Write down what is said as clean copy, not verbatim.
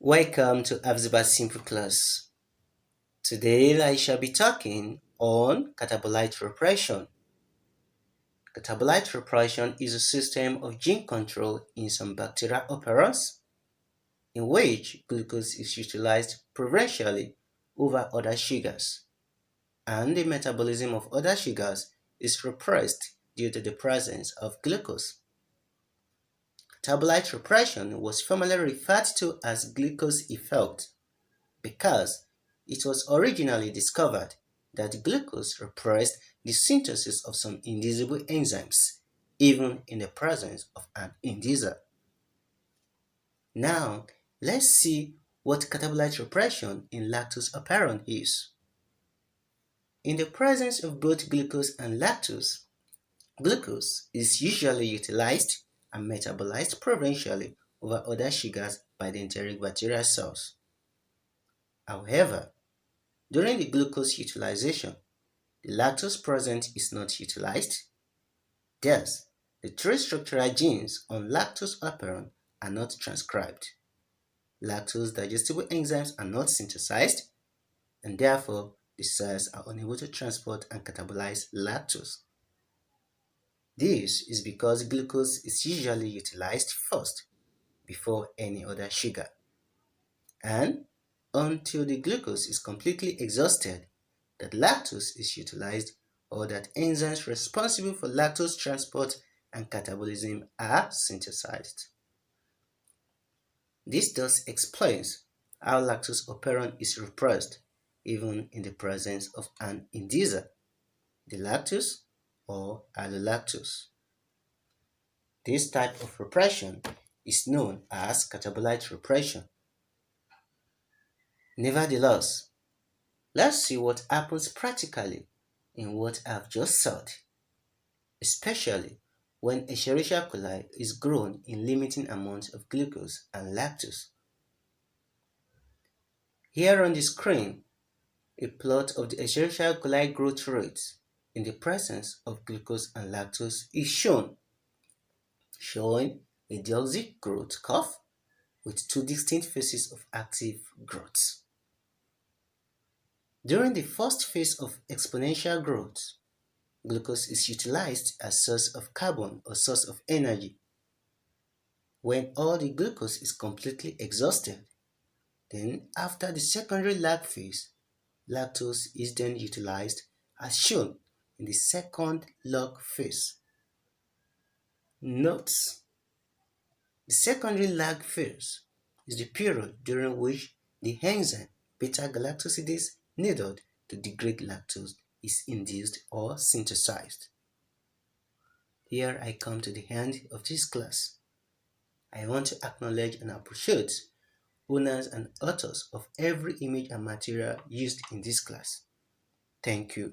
Welcome to Hephzibah Simple Class. Today I shall be talking on Catabolite Repression. Catabolite repression is a system of gene control in some bacterial operants in which glucose is utilized preferentially over other sugars, and the metabolism of other sugars is repressed due to the presence of glucose. Catabolite repression was formerly referred to as glucose effect because it was originally discovered that glucose repressed the synthesis of some indisible enzymes, even in the presence of an indicer. Now, let's see what catabolite repression in lactose operant is. In the presence of both glucose and lactose, glucose is usually utilized and metabolized preferentially over other sugars by the enteric bacterial cells. However, during the glucose utilization, the lactose present is not utilized. Thus, the three structural genes on lactose operant are not transcribed. Lactose digestible enzymes are not synthesized, and therefore the cells are unable to transport and catabolize lactose. This is because glucose is usually utilized first before any other sugar. And until the glucose is completely exhausted, that lactose is utilized or that enzymes responsible for lactose transport and catabolism are synthesized. This thus explains how lactose operant is repressed even in the presence of an indicer, the lactose or allolactose. This type of repression is known as catabolite repression. Nevertheless, let's see what happens practically in what I've just said, especially when Escherichia coli is grown in limiting amounts of glucose and lactose. Here on the screen, a plot of the Escherichia coli growth rate in the presence of glucose and lactose is shown, showing a dioxic growth curve with two distinct phases of active growth. During the first phase of exponential growth, glucose is utilized as source of carbon or source of energy. When all the glucose is completely exhausted, then after the secondary lag phase, lactose is then utilized as shown in the second log phase. Note: the secondary lag phase is the period during which the enzyme beta-galactosidase needed to degrade lactose is induced or synthesized. Here I come to the end of this class. I want to acknowledge and appreciate owners and authors of every image and material used in this class. Thank you.